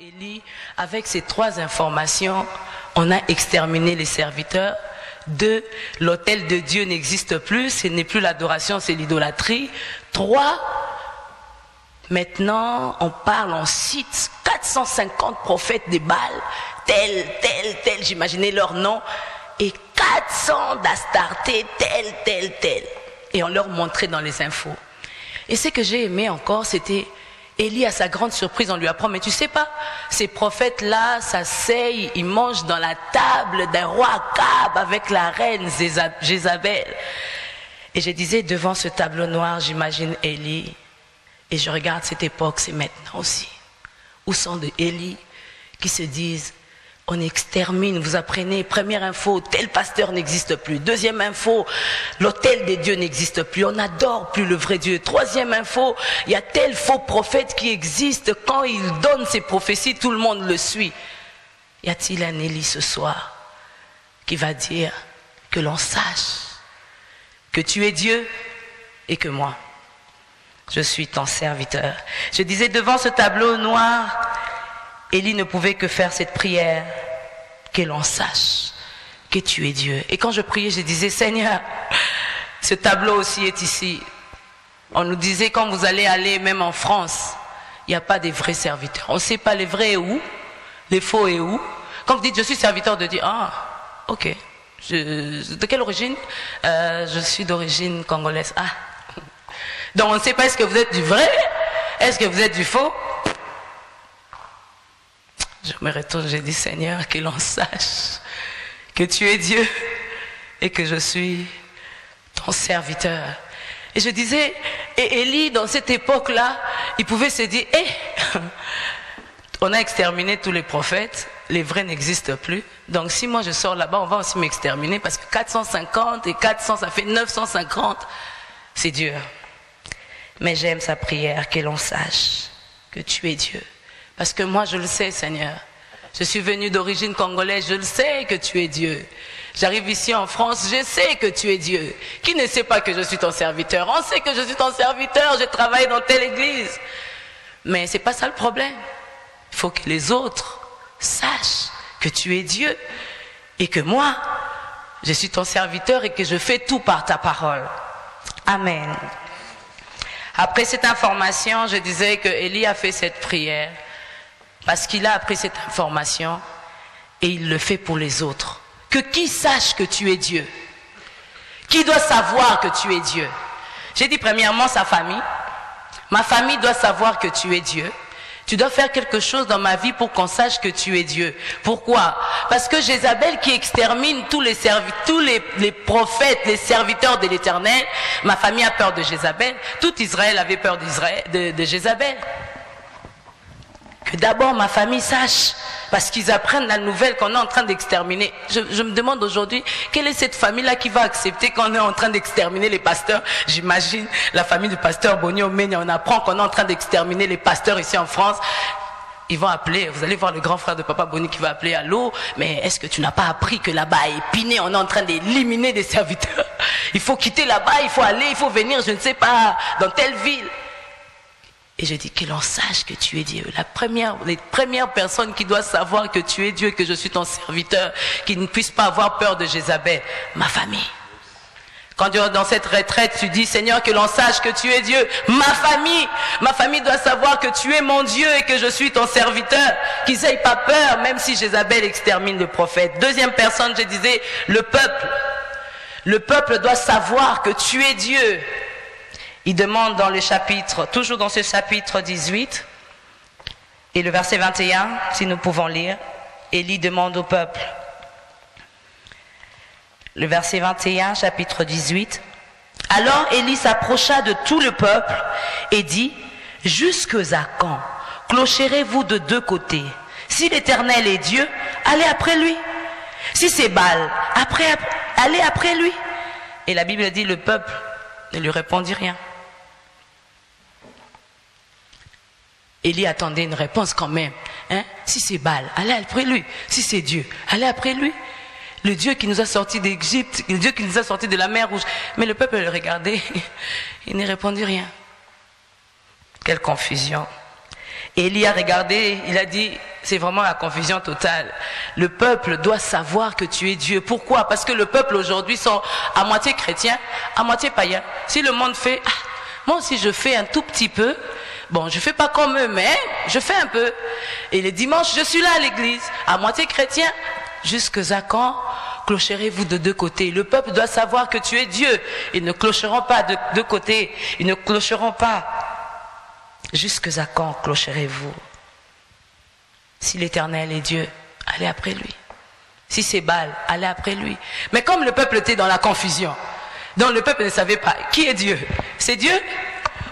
Élie, avec ces trois informations, on a exterminé les serviteurs. 2, l'autel de Dieu n'existe plus, ce n'est plus l'adoration, c'est l'idolâtrie. 3, maintenant on parle, on cite 450 prophètes des Baals, tel, j'imaginais leur nom, et 400 d'Astarté, tel. Et on leur montrait dans les infos. Et ce que j'ai aimé encore, c'était Élie, à sa grande surprise, on lui apprend, mais tu sais pas, ces prophètes-là s'asseyent, ils mangent dans la table d'un roi Akab avec la reine Jézabel. Et je disais, devant ce tableau noir, j'imagine Élie, et je regarde cette époque, c'est maintenant aussi. Où sont des Élie qui se disent, on extermine, vous apprenez, première info, tel pasteur n'existe plus. Deuxième info, l'autel des dieux n'existe plus. On n'adore plus le vrai Dieu. Troisième info, il y a tel faux prophète qui existe. Quand il donne ses prophéties, tout le monde le suit. Y a-t-il un Élie ce soir qui va dire que l'on sache que tu es Dieu et que moi, je suis ton serviteur. Je disais devant ce tableau noir, Élie ne pouvait que faire cette prière, que l'on sache que tu es Dieu. Et quand je priais, je disais, Seigneur, ce tableau aussi est ici. On nous disait, quand vous allez aller, même en France, il n'y a pas de vrais serviteurs. On ne sait pas les vrais et où, les faux et où. Quand vous dites, je suis serviteur de Dieu, ah, ok. De quelle origine? Je suis d'origine congolaise. Ah. Donc on ne sait pas, est-ce que vous êtes du vrai? Est-ce que vous êtes du faux? Je me retourne, j'ai dit, Seigneur, que l'on sache que tu es Dieu et que je suis ton serviteur. Et je disais, et Élie, dans cette époque-là, il pouvait se dire, on a exterminé tous les prophètes, les vrais n'existent plus. Donc si moi je sors là-bas, on va aussi m'exterminer parce que 450 et 400, ça fait 950. C'est dur. Mais j'aime sa prière, que l'on sache que tu es Dieu. Parce que moi, je le sais, Seigneur. Je suis venu d'origine congolaise, je le sais que tu es Dieu. J'arrive ici en France, je sais que tu es Dieu. Qui ne sait pas que je suis ton serviteur? On sait que je suis ton serviteur, je travaille dans telle église. Mais c'est pas ça le problème. Il faut que les autres sachent que tu es Dieu et que moi, je suis ton serviteur et que je fais tout par ta parole. Amen. Après cette information, je disais que Élie a fait cette prière. Parce qu'il a appris cette information et il le fait pour les autres. Que qui sache que tu es Dieu? Qui doit savoir que tu es Dieu? J'ai dit premièrement sa famille. Ma famille doit savoir que tu es Dieu. Tu dois faire quelque chose dans ma vie pour qu'on sache que tu es Dieu. Pourquoi? Parce que Jézabel qui extermine tous les prophètes, les serviteurs de l'Éternel, ma famille a peur de Jézabel. Tout Israël avait peur de Jézabel. Que d'abord ma famille sache, parce qu'ils apprennent la nouvelle qu'on est en train d'exterminer. Je me demande aujourd'hui, quelle est cette famille-là qui va accepter qu'on est en train d'exterminer les pasteurs? J'imagine la famille du pasteur Boni Omenia, on apprend qu'on est en train d'exterminer les pasteurs ici en France. Ils vont appeler, vous allez voir le grand frère de Papa Boni qui va appeler, allô, mais est-ce que tu n'as pas appris que là-bas à Épinay, on est en train d'éliminer des serviteurs? Il faut quitter là-bas, il faut aller, il faut venir, je ne sais pas, dans telle ville. Et je dis que l'on sache que tu es Dieu. Les premières personnes qui doivent savoir que tu es Dieu, que je suis ton serviteur, qui ne puissent pas avoir peur de Jézabel, ma famille. Quand tu es dans cette retraite, tu dis, Seigneur, que l'on sache que tu es Dieu. Ma famille doit savoir que tu es mon Dieu et que je suis ton serviteur. Qu'ils n'aient pas peur, même si Jézabel extermine le prophète. Deuxième personne, je disais, le peuple. Le peuple doit savoir que tu es Dieu. Il demande dans le chapitre, toujours dans ce chapitre 18, et le verset 21, si nous pouvons lire, Élie demande au peuple. Le verset 21, chapitre 18. Alors Élie s'approcha de tout le peuple et dit, jusque à quand clocherez-vous de deux côtés? Si l'Éternel est Dieu, allez après lui. Si c'est Baal, allez après lui. Et la Bible dit, le peuple ne lui répondit rien. Élie attendait une réponse quand même. Si c'est Baal, allez après lui. Si c'est Dieu, allez après lui. Le Dieu qui nous a sortis d'Égypte, le Dieu qui nous a sortis de la mer Rouge. Mais le peuple le regardait, il ne répondit rien. Quelle confusion. Élie a regardé, il a dit, c'est vraiment la confusion totale. Le peuple doit savoir que tu es Dieu. Pourquoi? Parce que le peuple aujourd'hui sont à moitié chrétiens, à moitié païens. Si le monde fait, moi aussi je fais un tout petit peu. Bon, je fais pas comme eux, mais je fais un peu. Et les dimanches, je suis là à l'église, à moitié chrétien. Jusqu'à quand clocherez-vous de deux côtés? Le peuple doit savoir que tu es Dieu. Ils ne clocheront pas de deux côtés. Ils ne clocheront pas. Jusqu'à quand clocherez-vous? Si l'Éternel est Dieu, allez après lui. Si c'est Baal, allez après lui. Mais comme le peuple était dans la confusion, donc le peuple ne savait pas qui est Dieu. C'est Dieu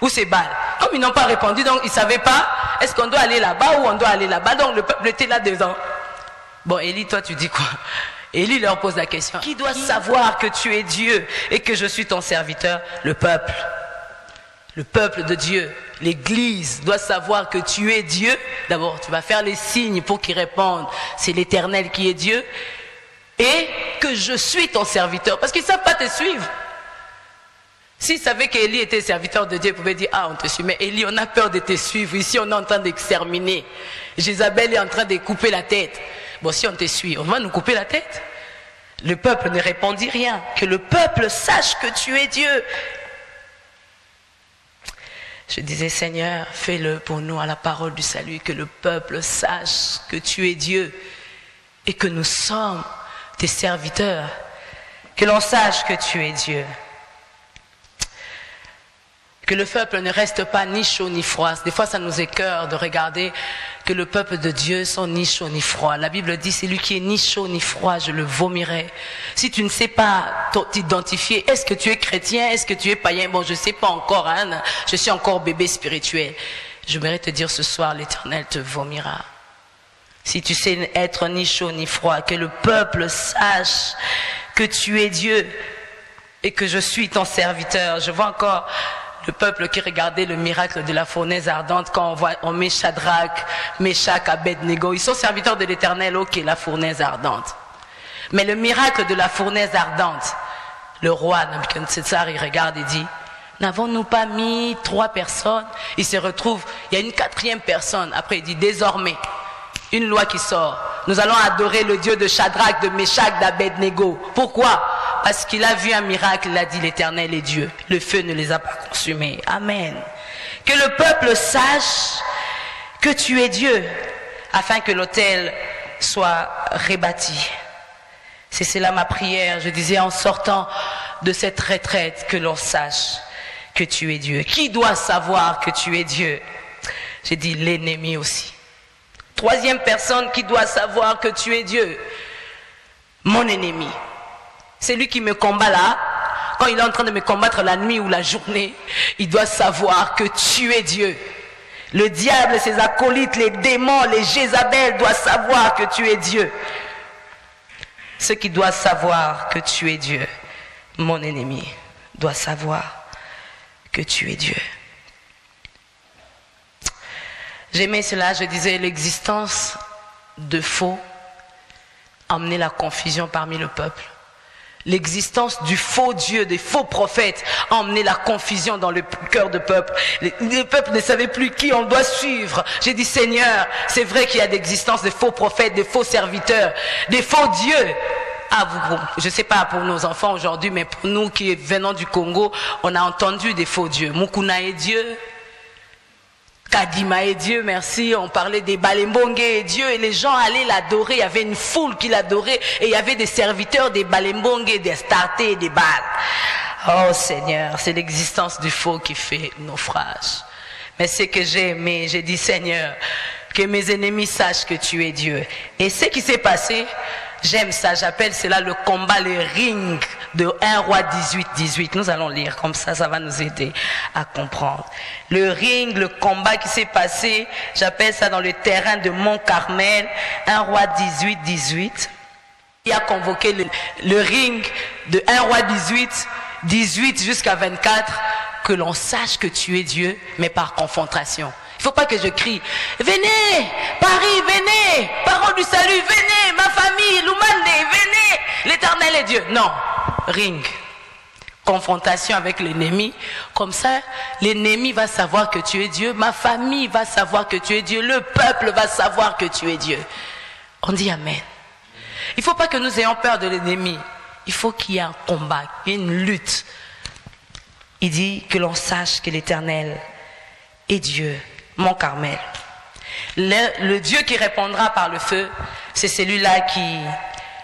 ou c'est Baal? Comme ils n'ont pas répondu, donc ils ne savaient pas, est-ce qu'on doit aller là-bas ou on doit aller là-bas? Donc le peuple était là-dedans. Bon, Élie, toi tu dis quoi? Élie leur pose la question. Qui doit savoir que tu es Dieu et que je suis ton serviteur? Le peuple. Le peuple de Dieu. L'Église doit savoir que tu es Dieu. D'abord, tu vas faire les signes pour qu'ils répondent. C'est l'Éternel qui est Dieu. Et que je suis ton serviteur. Parce qu'ils ne savent pas te suivre. S'ils savaient qu'Élie était serviteur de Dieu, ils pouvaient dire, on te suit. Mais Élie, on a peur de te suivre. Ici, on est en train d'exterminer. Jézabel est en train de couper la tête. Bon, si on te suit, on va nous couper la tête. Le peuple ne répondit rien. Que le peuple sache que tu es Dieu. Je disais, Seigneur, fais-le pour nous à la parole du salut, que le peuple sache que tu es Dieu et que nous sommes tes serviteurs. Que l'on sache que tu es Dieu. Que le peuple ne reste pas ni chaud ni froid. Des fois, ça nous écœure de regarder que le peuple de Dieu sont ni chaud ni froid. La Bible dit, c'est lui qui est ni chaud ni froid, je le vomirai. Si tu ne sais pas t'identifier, est-ce que tu es chrétien, est-ce que tu es païen? Bon, je ne sais pas encore, hein, je suis encore bébé spirituel. Je voudrais te dire ce soir, l'Éternel te vomira. Si tu sais être ni chaud ni froid, que le peuple sache que tu es Dieu et que je suis ton serviteur. Je vois encore le peuple qui regardait le miracle de la fournaise ardente quand on met Shadrach, Meshach, Abednego. Ils sont serviteurs de l'Éternel, ok, la fournaise ardente. Mais le miracle de la fournaise ardente, le roi Nabuchodonosor, il regarde et dit, n'avons-nous pas mis 3 personnes? Il se retrouve, il y a une 4e personne. Après il dit, désormais, une loi qui sort. Nous allons adorer le Dieu de Shadrach, de Meshach, d'Abednego. Pourquoi? Parce qu'il a vu un miracle, il a dit l'Éternel est Dieu. Le feu ne les a pas consumés. Amen. Que le peuple sache que tu es Dieu, afin que l'autel soit rebâti. C'est cela ma prière. Je disais en sortant de cette retraite, que l'on sache que tu es Dieu. Qui doit savoir que tu es Dieu? J'ai dit l'ennemi aussi. 3e personne qui doit savoir que tu es Dieu. Mon ennemi. C'est lui qui me combat là. Quand il est en train de me combattre la nuit ou la journée, il doit savoir que tu es Dieu. Le diable, ses acolytes, les démons, les Jézabel doivent savoir que tu es Dieu. Ceux qui doivent savoir que tu es Dieu, mon ennemi, doit savoir que tu es Dieu. J'aimais cela, je disais, l'existence de faux emmenait la confusion parmi le peuple. L'existence du faux Dieu, des faux prophètes a emmené la confusion dans le cœur du peuple. Le peuple ne savait plus qui on doit suivre. J'ai dit, Seigneur, c'est vrai qu'il y a l'existence de faux prophètes, de faux serviteurs, des faux dieux. Je ne sais pas pour nos enfants aujourd'hui, mais pour nous qui venons du Congo, on a entendu des faux dieux. Mukuna est Dieu. Kadima est Dieu, merci. On parlait des Balembongue est Dieu et les gens allaient l'adorer. Il y avait une foule qui l'adorait et il y avait des serviteurs des Balembongue, des Astarté et des Baal. Oh Seigneur, c'est l'existence du faux qui fait naufrage. Mais ce que j'ai aimé, j'ai dit Seigneur, que mes ennemis sachent que tu es Dieu. Et ce qui s'est passé, j'aime ça, j'appelle cela le combat, le ring de 1 Roi 18. Nous allons lire comme ça, ça va nous aider à comprendre. Le ring, le combat qui s'est passé, j'appelle ça dans le terrain de Mont-Carmel, 1 Roi 18. Il a convoqué le ring de 1 Roi 18 jusqu'à 24, que l'on sache que tu es Dieu, mais par confrontation. Il ne faut pas que je crie, venez, Paris, venez, parole du salut, venez, ma famille, Lumande, venez, l'Éternel est Dieu. Non, ring, confrontation avec l'ennemi. Comme ça, l'ennemi va savoir que tu es Dieu, ma famille va savoir que tu es Dieu, le peuple va savoir que tu es Dieu. On dit Amen. Il ne faut pas que nous ayons peur de l'ennemi. Il faut qu'il y ait un combat, qu'il y ait une lutte. Il dit que l'on sache que l'Éternel est Dieu, mon Carmel. Le Dieu qui répondra par le feu, c'est celui-là qui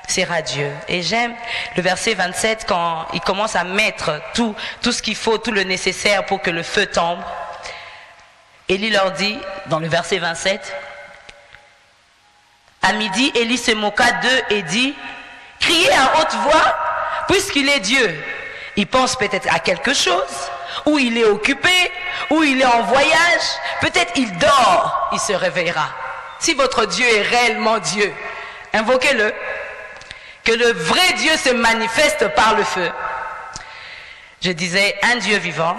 sera Dieu. Et j'aime le verset 27 quand il commence à mettre tout ce qu'il faut, tout le nécessaire pour que le feu tombe. Élie leur dit, dans le verset 27, à midi, Élie se moqua d'eux et dit, criez à haute voix, puisqu'il est Dieu. Il pense peut-être à quelque chose, ou il est occupé, ou il est en voyage, peut-être il dort, il se réveillera. Si votre Dieu est réellement Dieu, invoquez-le. Que le vrai Dieu se manifeste par le feu. Je disais un Dieu vivant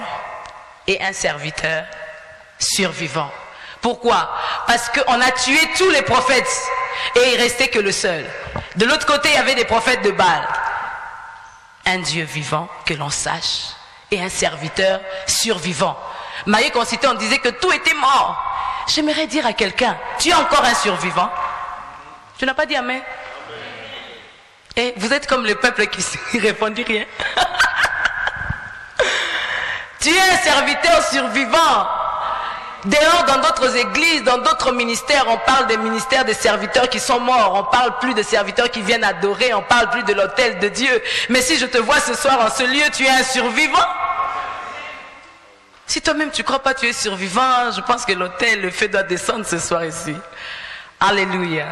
et un serviteur survivant. Pourquoi? Parce qu'on a tué tous les prophètes et il restait que le seul. De l'autre côté, il y avait des prophètes de Baal. Un Dieu vivant, que l'on sache, et un serviteur survivant. Marie Concité, on disait que tout était mort. J'aimerais dire à quelqu'un, tu es encore un survivant? Tu n'as pas dit Amen? Et vous êtes comme le peuple qui ne répondit rien. Tu es un serviteur survivant. Dehors, dans d'autres églises, dans d'autres ministères, on parle des ministères des serviteurs qui sont morts. On parle plus de serviteurs qui viennent adorer. On parle plus de l'autel de Dieu. Mais si je te vois ce soir en ce lieu, tu es un survivant. Si toi-même tu ne crois pas que tu es survivant, je pense que l'autel, le feu doit descendre ce soir ici. Alléluia.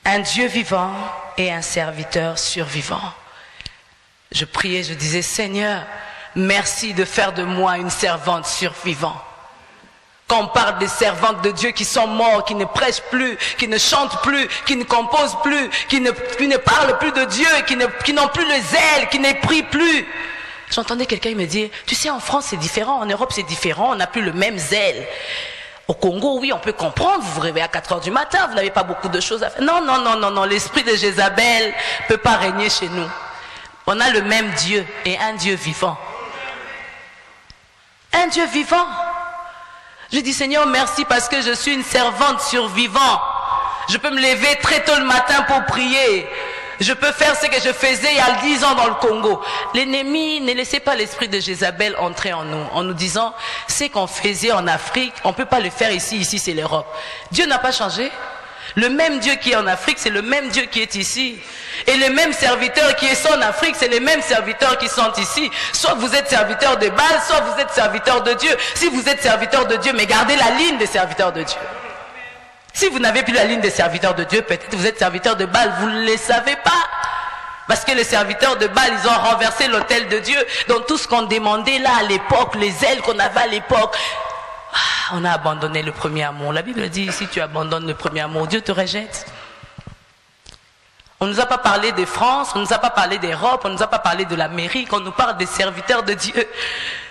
Un Dieu vivant et un serviteur survivant. Je priais, je disais, Seigneur, merci de faire de moi une servante survivante. Quand on parle des servantes de Dieu qui sont morts, qui ne prêchent plus, qui ne chantent plus, qui ne composent plus, qui ne parlent plus de Dieu, qui n'ont plus le zèle, qui ne prient plus. J'entendais quelqu'un me dire, tu sais, en France c'est différent, en Europe c'est différent, on n'a plus le même zèle. Au Congo, oui, on peut comprendre, vous vous réveillez à 4 heures du matin, vous n'avez pas beaucoup de choses à faire. Non, non, non, non, non, l'esprit de Jézabel ne peut pas régner chez nous. On a le même Dieu et un Dieu vivant. Un Dieu vivant. Je dis, Seigneur, merci parce que je suis une servante survivante. Je peux me lever très tôt le matin pour prier. Je peux faire ce que je faisais il y a 10 ans dans le Congo. L'ennemi, ne laissez pas l'esprit de Jézabel entrer en nous, en nous disant, ce qu'on faisait en Afrique, on ne peut pas le faire ici, ici c'est l'Europe. Dieu n'a pas changé. Le même Dieu qui est en Afrique, c'est le même Dieu qui est ici. Et les mêmes serviteurs qui sont en Afrique, c'est les mêmes serviteurs qui sont ici. Soit vous êtes serviteurs de Baal, soit vous êtes serviteurs de Dieu. Si vous êtes serviteurs de Dieu, mais gardez la ligne des serviteurs de Dieu. Si vous n'avez plus la ligne des serviteurs de Dieu, peut-être vous êtes serviteurs de Baal, vous ne le savez pas. Parce que les serviteurs de Baal, ils ont renversé l'autel de Dieu. Donc tout ce qu'on demandait là à l'époque, les ailes qu'on avait à l'époque, on a abandonné le premier amour. La Bible dit, si tu abandonnes le premier amour, Dieu te rejette. On ne nous a pas parlé de France, on ne nous a pas parlé d'Europe, on ne nous a pas parlé de l'Amérique, on nous parle des serviteurs de Dieu.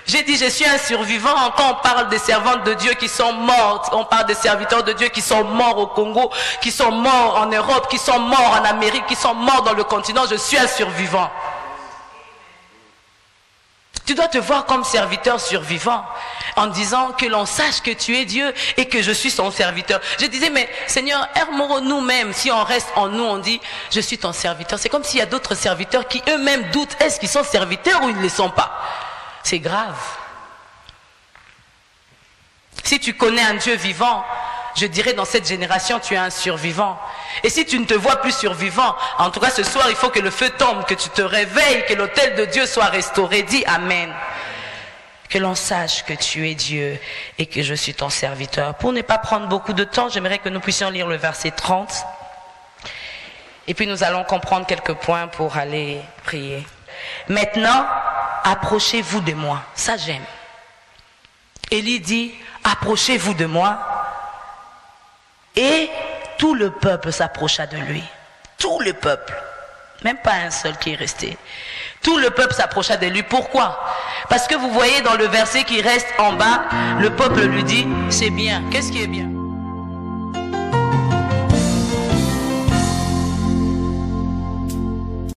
J'ai dit, je suis un survivant. Quand on parle des servantes de Dieu qui sont mortes, on parle des serviteurs de Dieu qui sont morts au Congo, qui sont morts en Europe, qui sont morts en Amérique, qui sont morts dans le continent, je suis un survivant. Tu dois te voir comme serviteur survivant en disant que l'on sache que tu es Dieu et que je suis son serviteur. Je disais, mais Seigneur, aide-moi nous-mêmes. Si on reste en nous, on dit, je suis ton serviteur. C'est comme s'il y a d'autres serviteurs qui eux-mêmes doutent, est-ce qu'ils sont serviteurs ou ils ne le sont pas? C'est grave. Si tu connais un Dieu vivant, je dirais dans cette génération, tu es un survivant. Et si tu ne te vois plus survivant, en tout cas ce soir, il faut que le feu tombe, que tu te réveilles, que l'autel de Dieu soit restauré. Dis Amen. Que l'on sache que tu es Dieu et que je suis ton serviteur. Pour ne pas prendre beaucoup de temps, j'aimerais que nous puissions lire le verset 30. Et puis nous allons comprendre quelques points pour aller prier. Maintenant, approchez-vous de moi. Ça j'aime. Élie dit, approchez-vous de moi. Et tout le peuple s'approcha de lui. Tout le peuple. Même pas un seul qui est resté. Tout le peuple s'approcha de lui. Pourquoi? Parce que vous voyez dans le verset qui reste en bas, le peuple lui dit, c'est bien. Qu'est-ce qui est bien?